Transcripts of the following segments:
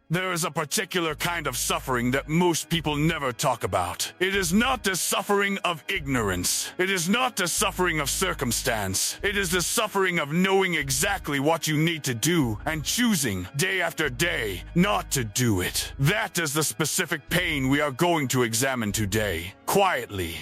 There is a particular kind of suffering that most people never talk about. It is not the suffering of ignorance. It is not the suffering of circumstance. It is the suffering of knowing exactly what you need to do and choosing, day after day, not to do it. That is the specific pain we are going to examine today. Quietly,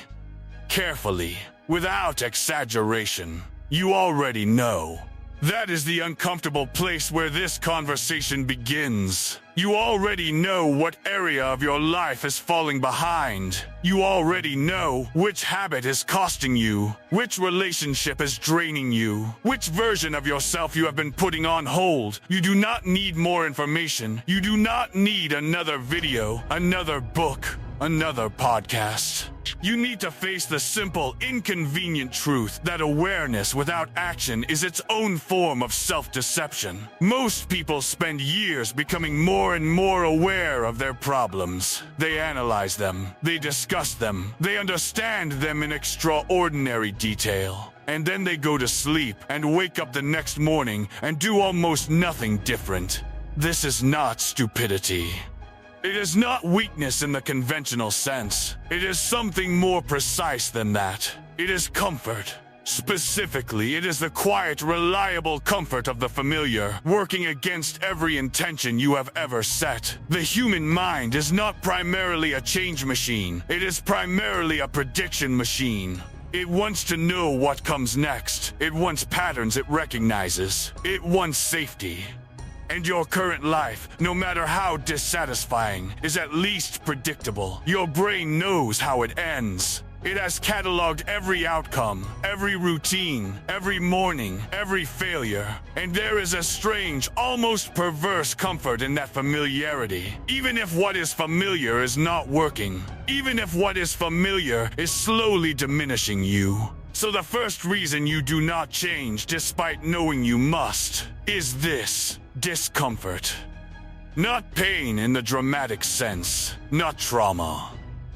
carefully, without exaggeration. You already know. That is the uncomfortable place where this conversation begins. You already know what area of your life is falling behind. You already know which habit is costing you, which relationship is draining you, which version of yourself you have been putting on hold. You do not need more information. You do not need another video, another book, another podcast. You need to face the simple, inconvenient truth that awareness without action is its own form of self-deception. Most people spend years becoming more and more aware of their problems. They analyze them, they discuss them, they understand them in extraordinary detail. And then they go to sleep and wake up the next morning and do almost nothing different. This is not stupidity. It is not weakness in the conventional sense. It is something more precise than that. It is comfort. Specifically, it is the quiet, reliable comfort of the familiar, working against every intention you have ever set. The human mind is not primarily a change machine. It is primarily a prediction machine. It wants to know what comes next. It wants patterns it recognizes. It wants safety. And your current life, no matter how dissatisfying, is at least predictable. Your brain knows how it ends. It has cataloged every outcome, every routine, every morning, every failure. And there is a strange, almost perverse comfort in that familiarity. Even if what is familiar is not working. Even if what is familiar is slowly diminishing you. So the first reason you do not change despite knowing you must is this: discomfort. Not pain in the dramatic sense, not trauma.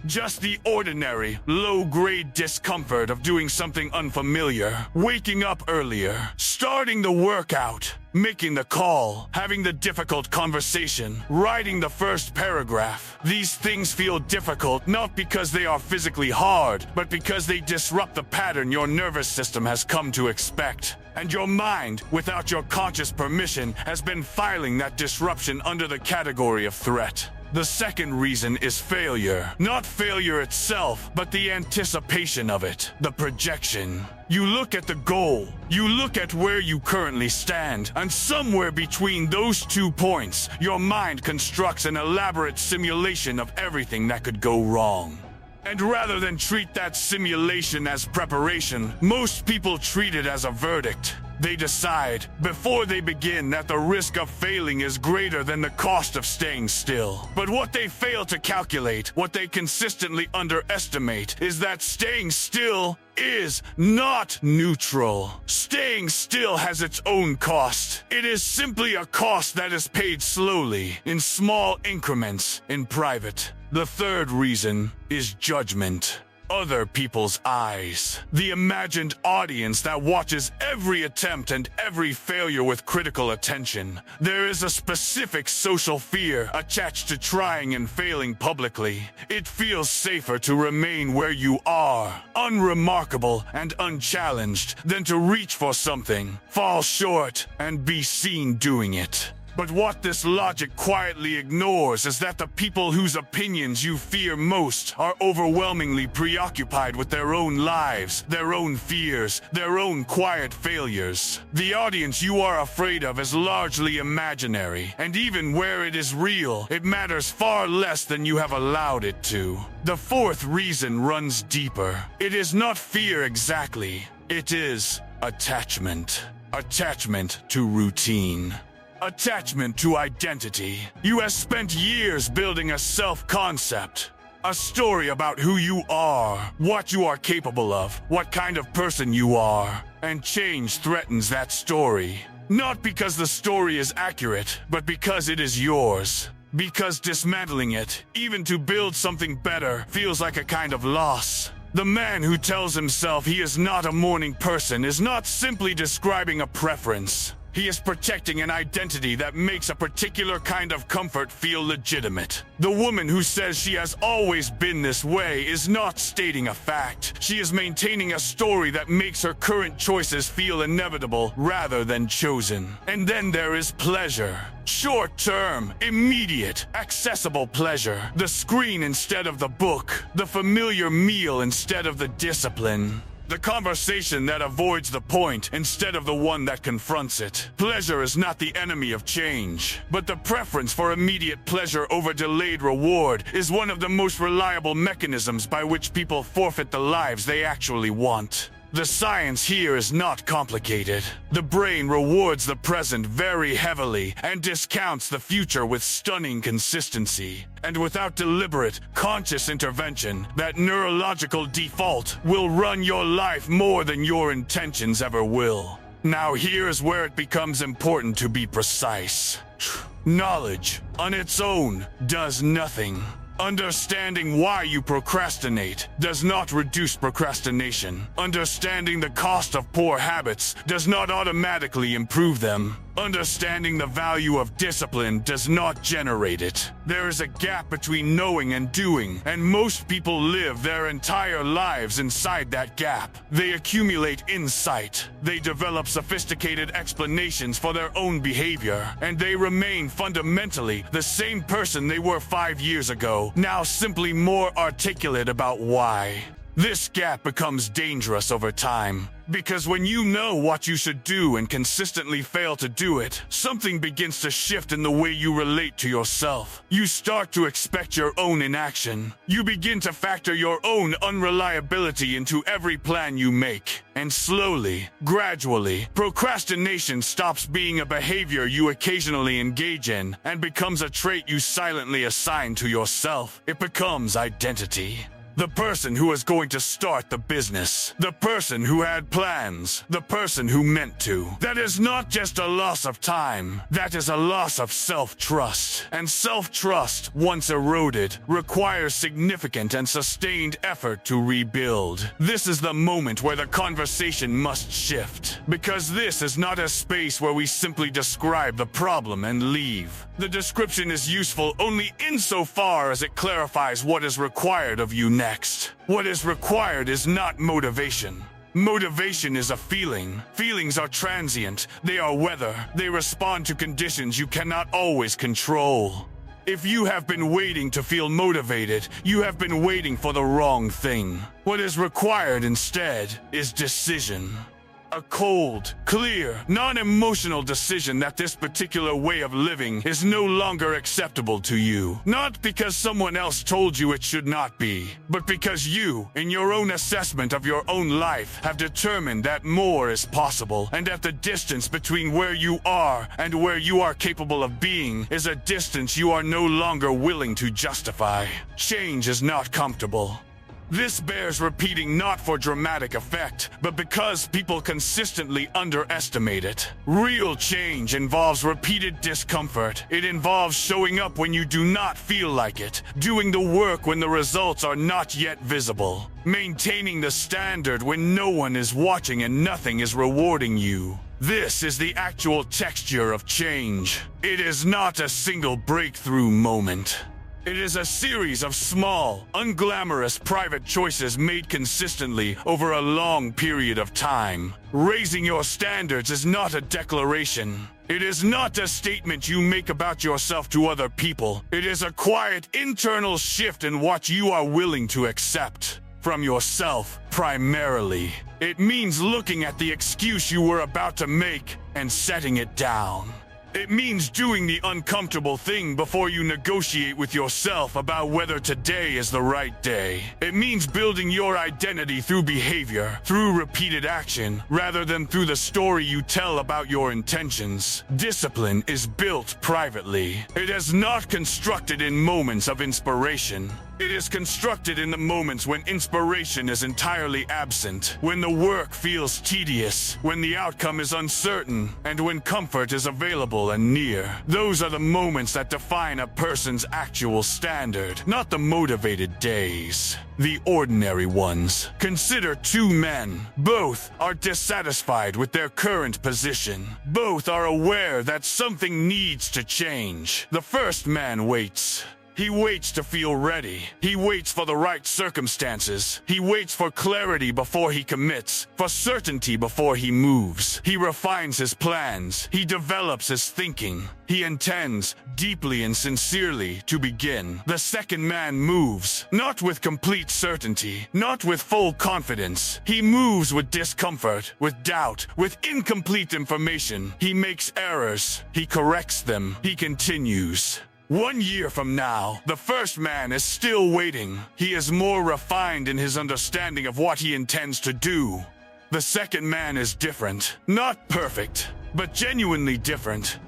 Just the ordinary, low-grade discomfort of doing something unfamiliar, waking up earlier, starting the workout, making the call, having the difficult conversation, writing the first paragraph. These things feel difficult not because they are physically hard, but because they disrupt the pattern your nervous system has come to expect. And your mind, without your conscious permission, has been filing that disruption under the category of threat. The second reason is failure. Not failure itself, but the anticipation of it, the projection. You look at the goal, you look at where you currently stand, and somewhere between those 2 points, your mind constructs an elaborate simulation of everything that could go wrong. And rather than treat that simulation as preparation, most people treat it as a verdict. They decide, before they begin, that the risk of failing is greater than the cost of staying still. But what they fail to calculate, what they consistently underestimate, is that staying still is not neutral. Staying still has its own cost. It is simply a cost that is paid slowly, in small increments, in private. The third reason is judgment. Other people's eyes. The imagined audience that watches every attempt and every failure with critical attention. There is a specific social fear attached to trying and failing publicly. It feels safer to remain where you are, unremarkable and unchallenged, than to reach for something, fall short, and be seen doing it. But what this logic quietly ignores is that the people whose opinions you fear most are overwhelmingly preoccupied with their own lives, their own fears, their own quiet failures. The audience you are afraid of is largely imaginary, and even where it is real, it matters far less than you have allowed it to. The fourth reason runs deeper. It is not fear exactly. It is attachment. Attachment to routine. Attachment to identity. You have spent years building a self-concept, a story about who you are, what you are capable of, what kind of person you are, and change threatens that story. Not because the story is accurate, but because it is yours. Because dismantling it, even to build something better, feels like a kind of loss. The man who tells himself he is not a morning person is not simply describing a preference. He is protecting an identity that makes a particular kind of comfort feel legitimate. The woman who says she has always been this way is not stating a fact. She is maintaining a story that makes her current choices feel inevitable rather than chosen. And then there is pleasure. Short-term, immediate, accessible pleasure. The screen instead of the book. The familiar meal instead of the discipline. The conversation that avoids the point instead of the one that confronts it. Pleasure is not the enemy of change, but the preference for immediate pleasure over delayed reward is one of the most reliable mechanisms by which people forfeit the lives they actually want. The science here is not complicated. The brain rewards the present very heavily and discounts the future with stunning consistency. And without deliberate, conscious intervention, that neurological default will run your life more than your intentions ever will. Now here's where it becomes important to be precise. Knowledge, on its own, does nothing. Understanding why you procrastinate does not reduce procrastination. Understanding the cost of poor habits does not automatically improve them. Understanding the value of discipline does not generate it. There is a gap between knowing and doing, and most people live their entire lives inside that gap. They accumulate insight. They develop sophisticated explanations for their own behavior, and they remain fundamentally the same person they were 5 years ago, now simply more articulate about why. This gap becomes dangerous over time, because when you know what you should do and consistently fail to do it, something begins to shift in the way you relate to yourself. You start to expect your own inaction. You begin to factor your own unreliability into every plan you make. And slowly, gradually, procrastination stops being a behavior you occasionally engage in and becomes a trait you silently assign to yourself. It becomes identity. The person who is going to start the business. The person who had plans. The person who meant to. That is not just a loss of time. That is a loss of self-trust. And self-trust, once eroded, requires significant and sustained effort to rebuild. This is the moment where the conversation must shift. Because this is not a space where we simply describe the problem and leave. The description is useful only insofar as it clarifies what is required of you next. What is required is not motivation. Motivation is a feeling. Feelings are transient. They are weather. They respond to conditions you cannot always control. If you have been waiting to feel motivated, you have been waiting for the wrong thing. What is required instead is decision. A cold, clear, non-emotional decision that this particular way of living is no longer acceptable to you. Not because someone else told you it should not be, but because you, in your own assessment of your own life, have determined that more is possible, and that the distance between where you are and where you are capable of being is a distance you are no longer willing to justify. Change is not comfortable. This bears repeating not for dramatic effect, but because people consistently underestimate it. Real change involves repeated discomfort. It involves showing up when you do not feel like it, doing the work when the results are not yet visible, maintaining the standard when no one is watching and nothing is rewarding you. This is the actual texture of change. It is not a single breakthrough moment. It is a series of small, unglamorous private choices made consistently over a long period of time. Raising your standards is not a declaration. It is not a statement you make about yourself to other people. It is a quiet internal shift in what you are willing to accept. From yourself, primarily. It means looking at the excuse you were about to make and setting it down. It means doing the uncomfortable thing before you negotiate with yourself about whether today is the right day. It means building your identity through behavior, through repeated action, rather than through the story you tell about your intentions. Discipline is built privately. It is not constructed in moments of inspiration. It is constructed in the moments when inspiration is entirely absent, when the work feels tedious, when the outcome is uncertain, and when comfort is available and near. Those are the moments that define a person's actual standard, not the motivated days, the ordinary ones. Consider two men. Both are dissatisfied with their current position. Both are aware that something needs to change. The first man waits. He waits to feel ready. He waits for the right circumstances. He waits for clarity before he commits, for certainty before he moves. He refines his plans. He develops his thinking. He intends, deeply and sincerely, to begin. The second man moves, not with complete certainty, not with full confidence. He moves with discomfort, with doubt, with incomplete information. He makes errors. He corrects them. He continues. 1 year from now, the first man is still waiting. He is more refined in his understanding of what he intends to do. The second man is different. Not perfect, but genuinely different.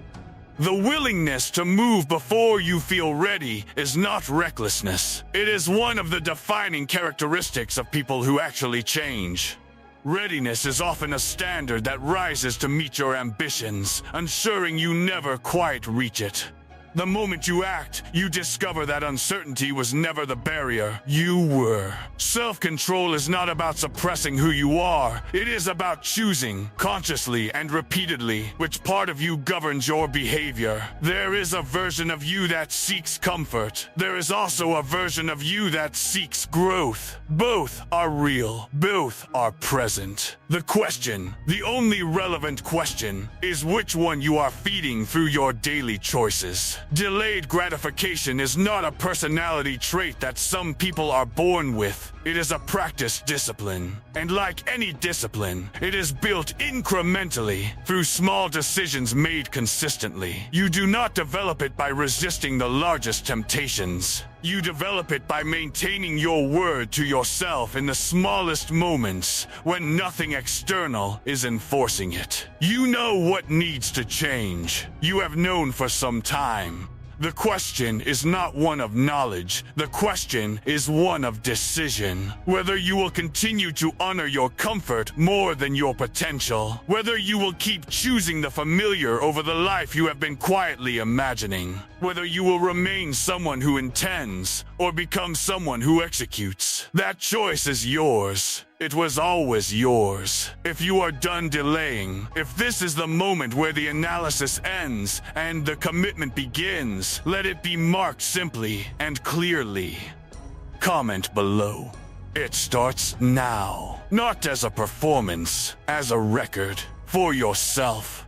The willingness to move before you feel ready is not recklessness. It is one of the defining characteristics of people who actually change. Readiness is often a standard that rises to meet your ambitions, ensuring you never quite reach it. The moment you act, you discover that uncertainty was never the barrier. You were. Self-control is not about suppressing who you are. It is about choosing, consciously and repeatedly, which part of you governs your behavior. There is a version of you that seeks comfort. There is also a version of you that seeks growth. Both are real. Both are present. The question, the only relevant question, is which one you are feeding through your daily choices. Delayed gratification is not a personality trait that some people are born with. It is a practiced discipline. And like any discipline, it is built incrementally through small decisions made consistently. You do not develop it by resisting the largest temptations. You develop it by maintaining your word to yourself in the smallest moments when nothing external is enforcing it. You know what needs to change. You have known for some time. The question is not one of knowledge. The question is one of decision. Whether you will continue to honor your comfort more than your potential. Whether you will keep choosing the familiar over the life you have been quietly imagining. Whether you will remain someone who intends or become someone who executes. That choice is yours. It was always yours. If you are done delaying, if this is the moment where the analysis ends and the commitment begins, let it be marked simply and clearly. Comment below. It starts now. Not as a performance, as a record for yourself.